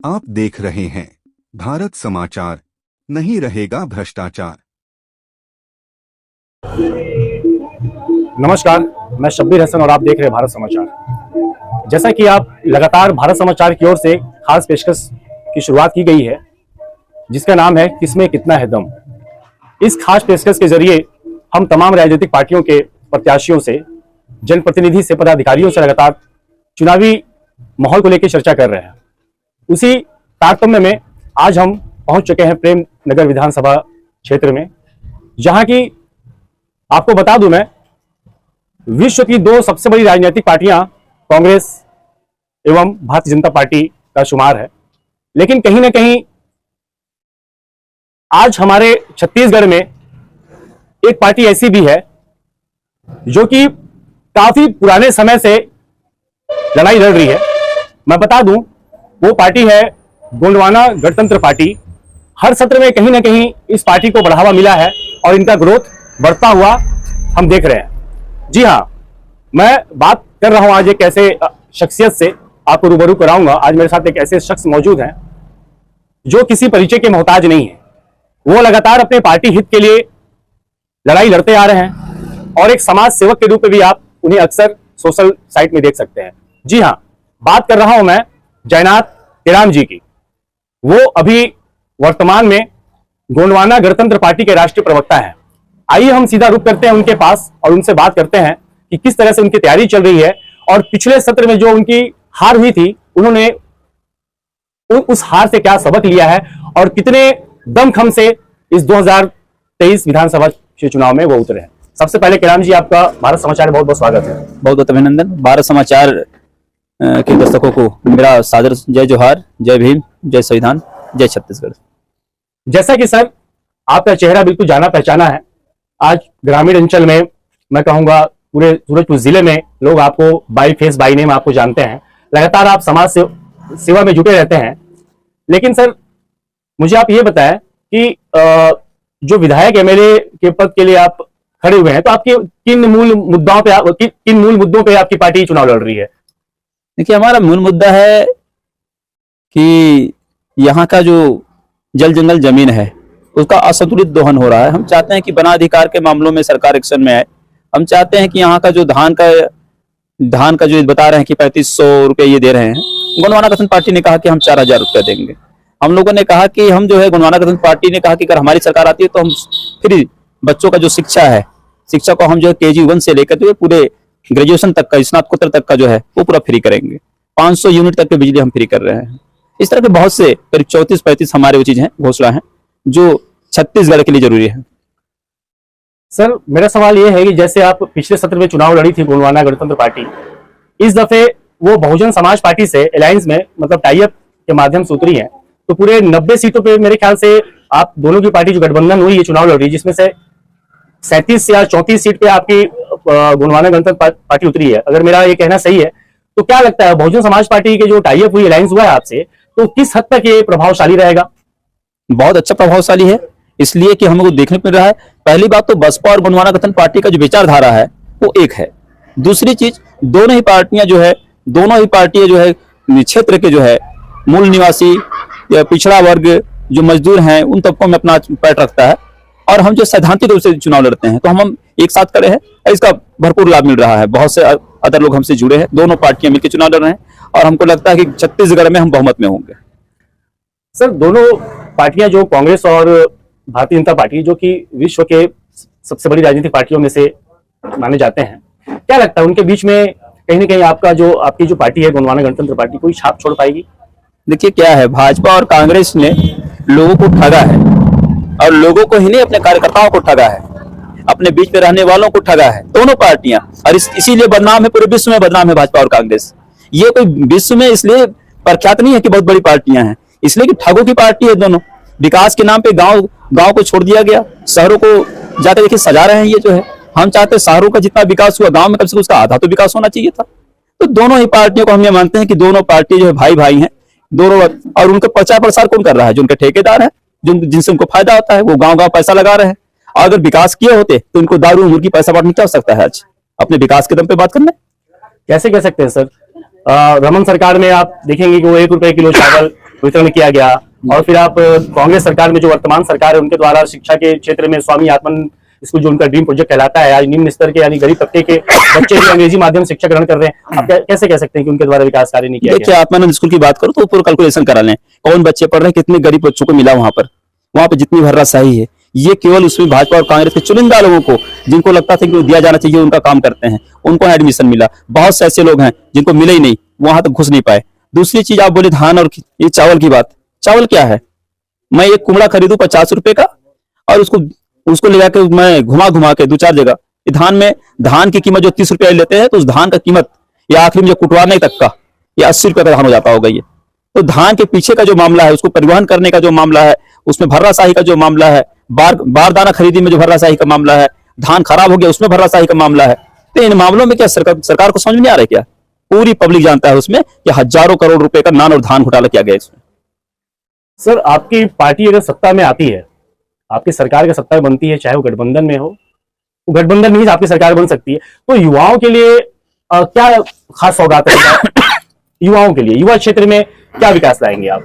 आप देख रहे हैं भारत समाचार। नहीं रहेगा भ्रष्टाचार। नमस्कार, मैं शब्बीर हसन और आप देख रहे हैं भारत समाचार। जैसा कि आप लगातार भारत समाचार की ओर से खास पेशकश की शुरुआत की गई है जिसका नाम है किसमें कितना है दम। इस खास पेशकश के जरिए हम तमाम राजनीतिक पार्टियों के प्रत्याशियों से, जनप्रतिनिधि से, पदाधिकारियों से लगातार चुनावी माहौल को लेकर चर्चा कर रहे हैं। उसी तारतम्य में आज हम पहुंच चुके हैं प्रेम नगर विधानसभा क्षेत्र में, जहां की आपको बता दूं मैं, विश्व की दो सबसे बड़ी राजनीतिक पार्टियां कांग्रेस एवं भारतीय जनता पार्टी का शुमार है। लेकिन कहीं ना कहीं आज हमारे छत्तीसगढ़ में एक पार्टी ऐसी भी है जो कि काफी पुराने समय से लड़ाई लड़ रही है। मैं बता दूं, वो पार्टी है गोंडवाना गणतंत्र पार्टी। हर सत्र में कहीं ना कहीं इस पार्टी को बढ़ावा मिला है और इनका ग्रोथ बढ़ता हुआ हम देख रहे हैं। जी हां, मैं बात कर रहा हूं आज एक ऐसे शख्सियत से, आपको रूबरू कराऊंगा। आज मेरे साथ एक ऐसे शख्स मौजूद हैं जो किसी परिचय के मोहताज नहीं है। वो लगातार अपने पार्टी हित के लिए लड़ाई लड़ते आ रहे हैं और एक समाज सेवक के रूप में भी आप उन्हें अक्सर सोशल साइट में देख सकते हैं। जी हां, बात कर रहा हूं मैं जयनाथ टेराम जी की। वो अभी वर्तमान में गोंडवाना गणतंत्र पार्टी के राष्ट्रीय प्रवक्ता हैं। आइए हम सीधा रुख करते हैं उनके पास और उनसे बात करते हैं कि किस तरह से उनकी तैयारी चल रही है और पिछले सत्र में जो उनकी हार हुई थी, उन्होंने उस हार से क्या सबक लिया है और कितने दमखम से इस 2023 विधानसभा चुनाव में वो उतरे हैं। सबसे पहले केराम जी, आपका भारत समाचार में बहुत बहुत स्वागत है। बहुत बहुत अभिनंदन। भारत समाचार के दर्शकों को मेरा सादर जय जोहार, जय भीम, जय संविधान, जय छत्तीसगढ़। जैसा कि सर आपका चेहरा बिल्कुल जाना पहचाना है, आज ग्रामीण अंचल में, मैं कहूंगा पूरे सूरजपुर जिले में लोग आपको बाई फेस बाई नेम आपको जानते हैं। लगातार आप समाज सेवा में जुटे रहते हैं। लेकिन सर मुझे आप ये बताएं कि जो विधायक एमएलए के पद के लिए आप खड़े हुए हैं, तो आपके किन मूल मुद्दों पे आपकी पार्टी चुनाव लड़ रही है? देखिए, हमारा मूल मुद्दा है कि यहाँ का जो जल जंगल जमीन है उसका असंतुलित दोहन हो रहा है। हम चाहते हैं कि वन अधिकार के मामलों में सरकार एक्शन में आए। हम चाहते हैं कि यहाँ का जो धान का जो बता रहे हैं कि 3500 रुपये ये दे रहे हैं, गोंडवाना गणतंत्र पार्टी ने कहा कि हम 4000 रुपये देंगे। हम लोगों ने कहा कि हम जो है, गोंडवाना गणतंत्र पार्टी ने कहा कि अगर हमारी सरकार आती है तो हम फ्री बच्चों का जो शिक्षा है, शिक्षा को हम जो है KG 1 से लेकर जो पूरे ग्रेजुएशन तक का, स्नातकोत्तर तक का जो है वो पूरा फ्री करेंगे। 500 यूनिट तक की बिजली हम फ्री कर रहे हैं। इस तरह के बहुत से करीब 34-35 हमारे वो चीज हैं, घोषणा है जो छत्तीसगढ़ के लिए जरूरी है। सर मेरा सवाल ये है कि जैसे आप पिछले सत्र में चुनाव लड़ी थी गोंडवाना गणतंत्र पार्टी, इस दफे वो बहुजन समाज पार्टी से अलायंस में, मतलब टाई अप के माध्यम से उतरी है, तो पूरे 90 सीटों पे मेरे ख्याल से आप दोनों की पार्टी जो गठबंधन हुई है चुनाव लड़ रही है, जिसमें से 37 या 34 सीट पे आपकी गोंडवाना गणतंत्र पार्टी उतरी है। अगर मेरा ये कहना सही है तो क्या लगता है बहुजन समाज पार्टी के जो टाई अप हुई, अलायंस हुआ है आपसे, तो किस हद तक ये प्रभावशाली रहेगा? बहुत अच्छा प्रभावशाली है, इसलिए कि हमको देखने को मिल रहा है। पहली बात तो बसपा और गोंडवाना गणतंत्र पार्टी का जो विचारधारा है वो एक है। दूसरी चीज, दोनों ही पार्टियां जो है क्षेत्र के जो है मूल निवासी या पिछड़ा वर्ग जो मजदूर हैं उन तबकों में अपना पैठ रखता है और हम जो सैद्धांतिक रूप से चुनाव लड़ते हैं, तो हम एक साथ खड़े हैं। इसका भरपूर लाभ मिल रहा है। बहुत से अदर लोग हमसे जुड़े हैं, दोनों पार्टियां मिलकर चुनाव लड़ रहे हैं और हमको लगता है कि छत्तीसगढ़ में हम बहुमत में होंगे। सर दोनों पार्टियां, जो कांग्रेस और भारतीय जनता पार्टी, जो कि विश्व के सबसे बड़ी राजनीतिक पार्टियों में से माने जाते हैं, क्या लगता है उनके बीच में कहीं ना कहीं आपकी जो पार्टी है गोंडवाना गणतंत्र पार्टी, कोई छाप छोड़ पाएगी? देखिए क्या है, भाजपा और कांग्रेस ने लोगों को ठगा है और लोगों को ही नहीं, अपने कार्यकर्ताओं को ठगा है, अपने बीच में रहने वालों को ठगा है दोनों पार्टियां। और इसीलिए बदनाम है, पूरे विश्व में बदनाम है भाजपा और कांग्रेस। ये कोई विश्व में इसलिए प्रख्यात नहीं है कि बहुत बड़ी पार्टियां हैं, इसलिए कि ठगों की पार्टी है दोनों। विकास के नाम पे गांव को छोड़ दिया गया, शहरों को जाकर देखिए सजा रहे हैं ये जो है। हम चाहते हैं शहरों का जितना विकास हुआ, गांव में कम से कम उसका आधा तो विकास होना चाहिए था। तो दोनों ही पार्टियों को हम ये मानते हैं कि दोनों पार्टी जो है भाई भाई हैं दोनों। और उनका प्रचार प्रसार कौन कर रहा है? जो उनके ठेकेदार हैं, जिनसे उनको फायदा होता है, वो गांव पैसा लगा रहे हैं। और अगर विकास किए होते तो उनको दारू मुर्गी पैसा बांटने क्या हो सकता है? आज अपने विकास के दम पे बात करना कैसे कह सकते हैं सर? रमन सरकार में आप देखेंगे कि वो 1 रुपए किलो चावल वितरण किया गया, और फिर आप कांग्रेस सरकार में जो वर्तमान सरकार है उनके द्वारा शिक्षा के क्षेत्र में स्वामी आत्मन स्कूल जो उनका ड्रीम प्रोजेक्ट कहलाता है, आज निम्न स्तर के यानी गरीब तबके के बच्चे भी अंग्रेजी माध्यम शिक्षा ग्रहण कर रहे हैं। आप कैसे कह सकते हैं कि उनके द्वारा विकास कार्य नहीं किया देखिए, गया? आत्मानंद स्कूल की बात करो तो पूरा कैलकुलेशन करा लें, कौन बच्चे पढ़ रहे हैं, कितने गरीब बच्चों को मिला वहां पे जितनी भर्राशाही है, ये केवल उसमें भाजपा और कांग्रेस के चुनिंदा लोगों को, जिनको लगता था कि दिया जाना चाहिए, उनका काम करते हैं, उनको एडमिशन मिला। बहुत से ऐसे लोग हैं जिनको मिले ही नहीं, वहां तक घुस नहीं पाए। दूसरी चीज, आप बोले धान और ये चावल की बात, चावल क्या है? मैं एक कुमड़ा खरीदूं 50 रुपए का और उसको ले जाकर मैं घुमा घुमा के 2-4 जगह, धान की कीमत जो 30 रुपए लेते हैं, तो उस धान का कीमत या आखिर में जो कुटवाने तक का ये 80 रुपए का धान हो जाता होगा। ये तो धान के पीछे का जो मामला है, उसको परिवहन करने का जो मामला है, उसमें भर्राशाही का जो मामला है, बारदाना खरीदी में जो भर्राशाही का मामला है, धान खराब हो गया उसमें भर्राशाही का मामला है। तो इन मामलों में क्या सरकार को समझ में नहीं आ रहा है क्या? पूरी पब्लिक जानता है उसमें कि हजारों करोड़ रुपए का नान और धान घोटाला किया गया इसमें। सर, आपकी पार्टी अगर सत्ता में आती है, आपकी सरकार की सत्ता बनती है, चाहे वो गठबंधन में हो, वो गठबंधन में ही आपकी सरकार बन सकती है, तो युवाओं के लिए क्या खास सौगात है? युवाओं के लिए, युवा क्षेत्र में क्या विकास लाएंगे आप?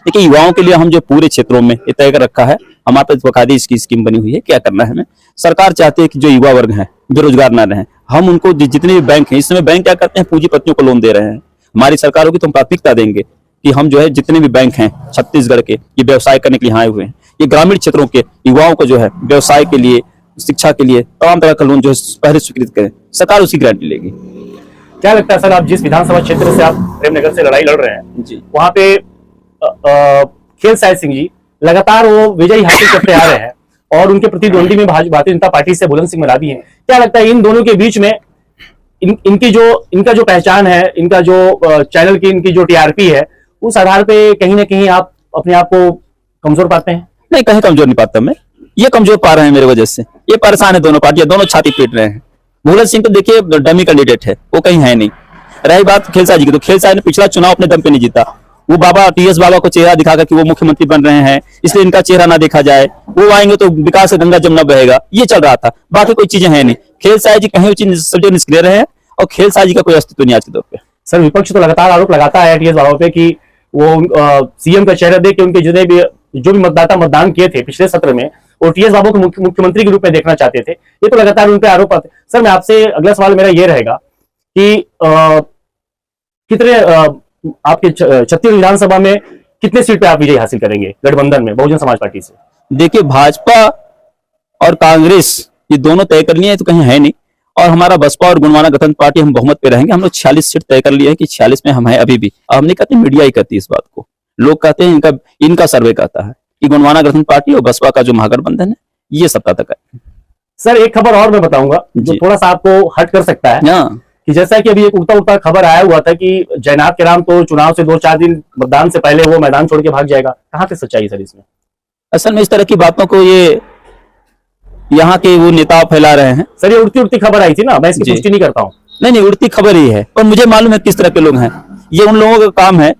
देखिए, युवाओं के लिए हम जो पूरे क्षेत्रों में ये तय कर रखा है, हमारे पास बकायदे इसकी स्कीम बनी हुई है, क्या करना है हमें। सरकार चाहती है कि जो युवा वर्ग है बेरोजगार ना रहे, हम उनको जितने भी बैंक हैं, इस समय बैंक क्या करते हैं, पूंजीपतियों को लोन दे रहे हैं। हमारी सरकार होगी तो हम प्राथमिकता देंगे कि हम जो है जितने भी बैंक हैं छत्तीसगढ़ के, ये व्यवसाय करने के लिए आए हुए हैं, ये ग्रामीण क्षेत्रों के युवाओं को जो है व्यवसाय के लिए, शिक्षा के लिए तमाम तरह का लोन जो है पहले स्वीकृत करें, सरकार उसकी गारंटी लेगी। क्या लगता है सर, आप जिस विधानसभा क्षेत्र से आप प्रेमनगर से लड़ाई लड़ रहे हैं जी, वहां पे खेलसाय सिंह जी लगातार वो विजयी हासिल करते आ रहे हैं और उनके प्रतिद्वंदी में भारतीय जनता पार्टी से बुलंद सिंह मरादी हैं। क्या लगता है इन दोनों के बीच में इनका जो पहचान है, इनका जो चैनल की इनकी जो टीआरपी है, उस आधार पे कहीं ना कहीं आप अपने आप को कमजोर पाते हैं? नहीं, कहीं कमजोर नहीं पाता मैं, ये कमजोर पा रहे हैं मेरे वजह से। ये परेशान है दोनों पार्टियां, दोनों छाती पीट रहे हैं। भूलन सिंह तो देखिए डमी कैंडिडेट है, वो कहीं है नहीं। रही बात खेलसाय जी की, तो खेलसाय ने पिछला चुनाव अपने दम पे नहीं जीता। वो बाबा टीएस बाबा को चेहरा दिखाकर कि वो मुख्यमंत्री बन रहे हैं, इसलिए इनका चेहरा ना देखा जाए, वो आएंगे तो विकास से गंगा जमुना बहेगा, ये चल रहा था। बाकी कोई चीजें है नहीं। खेलसाय जी कहीं सब्जेक्ट निष्क्रिय रहे हैं और खेलसाय जी का कोई अस्तित्व नहीं आज के दौर पे। सर, विपक्ष तो लगातार आरोप लगाता है टीएस बाबा पे कि वो सीएम का चेहरा देख के उनके जो भी मतदाता मतदान किए थे पिछले सत्र में, वो टीएस बाबू को मुख्यमंत्री के रूप में देखना चाहते थे। ये तो लगातार उन पे आरोप आते। सर, मैं आपसे अगला सवाल मेरा ये रहेगा कि कितने आपके छत्तीसगढ़ विधानसभा में कितने सीट पे आप विजय हासिल करेंगे गठबंधन में बहुजन समाज पार्टी से? देखिए, भाजपा और कांग्रेस ये दोनों तय कर लिए हैं तो कहीं है नहीं, और हमारा बसपा और गुणवाना गठबंधन पार्टी हम बहुमत पे रहेंगे। हम लोग 46 सीट तय कर लिए हैं कि 46 में हम हैं अभी भी। अब हम नहीं कहते, मीडिया ही कहती है इस बात को, लोग कहते हैं, इनका सर्वे कहता है कि गुणवाना गठबंधन पार्टी और बसपा का जो महागठबंधन है ये सत्ता तक है। सर, एक खबर और मैं बताऊंगा जो थोड़ा सा आपको हट कर सकता है कि जैसा कि अभी एक उड़ता खबर आया हुआ था कि जयनाथ के राम तो चुनाव से 2-4 दिन मतदान से पहले वो मैदान छोड़ के भाग जाएगा। कहां पे सच्चाई सर इसमें? असल में इस तरह की बातों को ये यहाँ के वो नेता फैला रहे हैं। सर, ये उड़ती खबर आई थी ना, मैं इसकी पुष्टि नहीं करता हूँ। नहीं, उड़ती खबर ही है, पर मुझे मालूम है किस तरह के लोग हैं। ये उन लोगों का काम है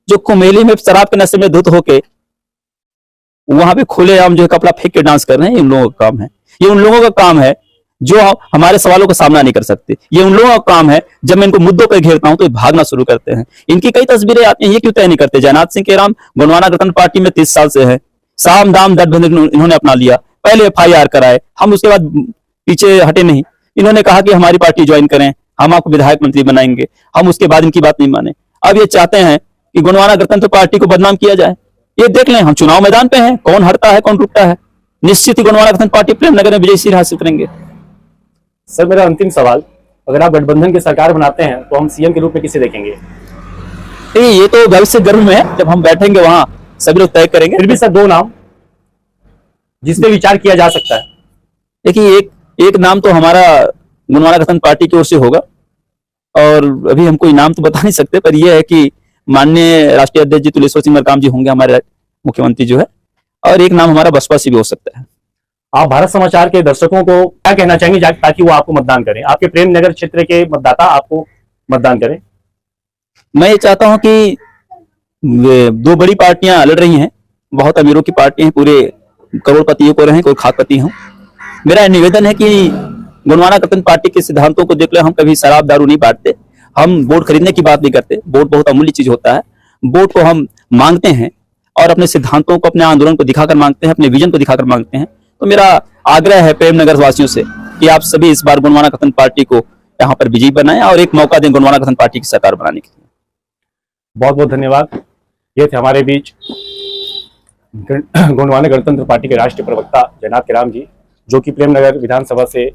जो कुमेली में शराब के नशे में धुत होके वहां पे खुलेआम जो है कपड़ा फेंक के डांस कर रहे हैं। इन लोगों का काम है, ये उन लोगों का काम है जो हमारे सवालों का सामना नहीं कर सकते। ये उन लोगों का काम है, जब मैं इनको मुद्दों पर घेरता हूं तो ये भागना शुरू करते हैं। इनकी कई तस्वीरें आती हैं, ये क्यों तय नहीं करते? जयनाथ सिंह के राम गुणवाना गठबंधन पार्टी में 30 साल से है, साम दाम दंड इन्होंने अपना लिया, पहले FIR कराए, हम उसके बाद पीछे हटे नहीं। इन्होंने कहा कि हमारी पार्टी ज्वाइन करें, हम आपको विधायक मंत्री बनाएंगे, हम उसके बाद इनकी बात नहीं माने। अब ये चाहते हैं कि गुणवाना गणतंत्र पार्टी को बदनाम किया जाए। ये देख लें, हम चुनाव मैदान पे हैं, कौन हटता है कौन रुकता है। निश्चित ही गुणवाना गणतंत्र पार्टी प्रेमनगर में विजय हासिल करेंगे। सर, मेरा अंतिम सवाल, अगर आप गठबंधन की सरकार बनाते हैं तो हम सीएम के रूप में किसे देखेंगे? ये तो भविष्य गर्भ में है, जब हम बैठेंगे वहां सभी लोग तय करेंगे। फिर भी सर 2 नाम जिस पे विचार किया जा सकता है। देखिए, एक नाम तो हमारा गुणवाना गठबंधन पार्टी की ओर से होगा, और अभी हम कोई नाम तो बता नहीं सकते, पर यह है कि माननीय राष्ट्रीय अध्यक्ष जी तुलेश्वर सिंह मरकाम जी होंगे हमारे मुख्यमंत्री जो है, और एक नाम हमारा बसपा से भी हो सकता है। आप भारत समाचार के दर्शकों को क्या कहना चाहेंगे ताकि वो आपको मतदान करें, आपके प्रेमनगर क्षेत्र के मतदाता आपको मतदान करें? मैं ये चाहता हूं कि 2 बड़ी पार्टियां लड़ रही हैं, बहुत अमीरों की पार्टी हैं, पूरे करोड़पतियों को रहे, कोई खाकपति हूं। मेरा निवेदन है कि गुणवाना गठबंधन पार्टी के सिद्धांतों को देख ले, हम कभी शराब दारू नहीं बांटते, हम वोट खरीदने की बात नहीं करते। वोट बहुत अमूल्य चीज होता है, वोट को हम मांगते हैं और अपने सिद्धांतों को, अपने आंदोलन को दिखाकर मांगते हैं, अपने विजन को दिखाकर मांगते हैं। तो मेरा आग्रह है प्रेमनगर वासियों से कि आप सभी इस बार गोंडवाना गठबंधन पार्टी को यहाँ पर विजयी बनाएं और एक मौका दें गोंडवाना गठबंधन पार्टी की सरकार बनाने के लिए। बहुत बहुत धन्यवाद। ये थे हमारे बीच गोंडवाना गणतंत्र पार्टी के राष्ट्रीय प्रवक्ता जनाब किराम जी, जो कि प्रेमनगर विधानसभा से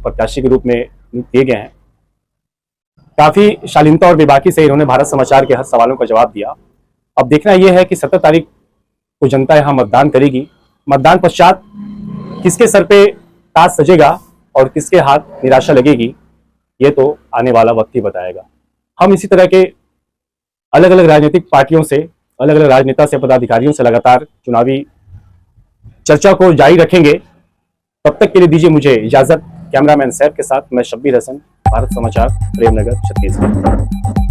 प्रत्याशी के रूप में नियुक्त किए गए हैं। काफी शालीनता और बेबाकी से इन्होंने भारत समाचार के हर सवालों का जवाब दिया। अब देखना यह है कि 17 तारीख को जनता यहाँ मतदान करेगी। मतदान पश्चात किसके सर पे ताज सजेगा और किसके हाथ निराशा लगेगी, ये तो आने वाला वक्त ही बताएगा। हम इसी तरह के अलग अलग राजनीतिक पार्टियों से, अलग अलग राजनेता से, पदाधिकारियों से लगातार चुनावी चर्चा को जारी रखेंगे। तब तक के लिए दीजिए मुझे इजाजत। कैमरामैन सैफ के साथ मैं शब्बीर हसन, भारत समाचार, प्रेमनगर, छत्तीसगढ़।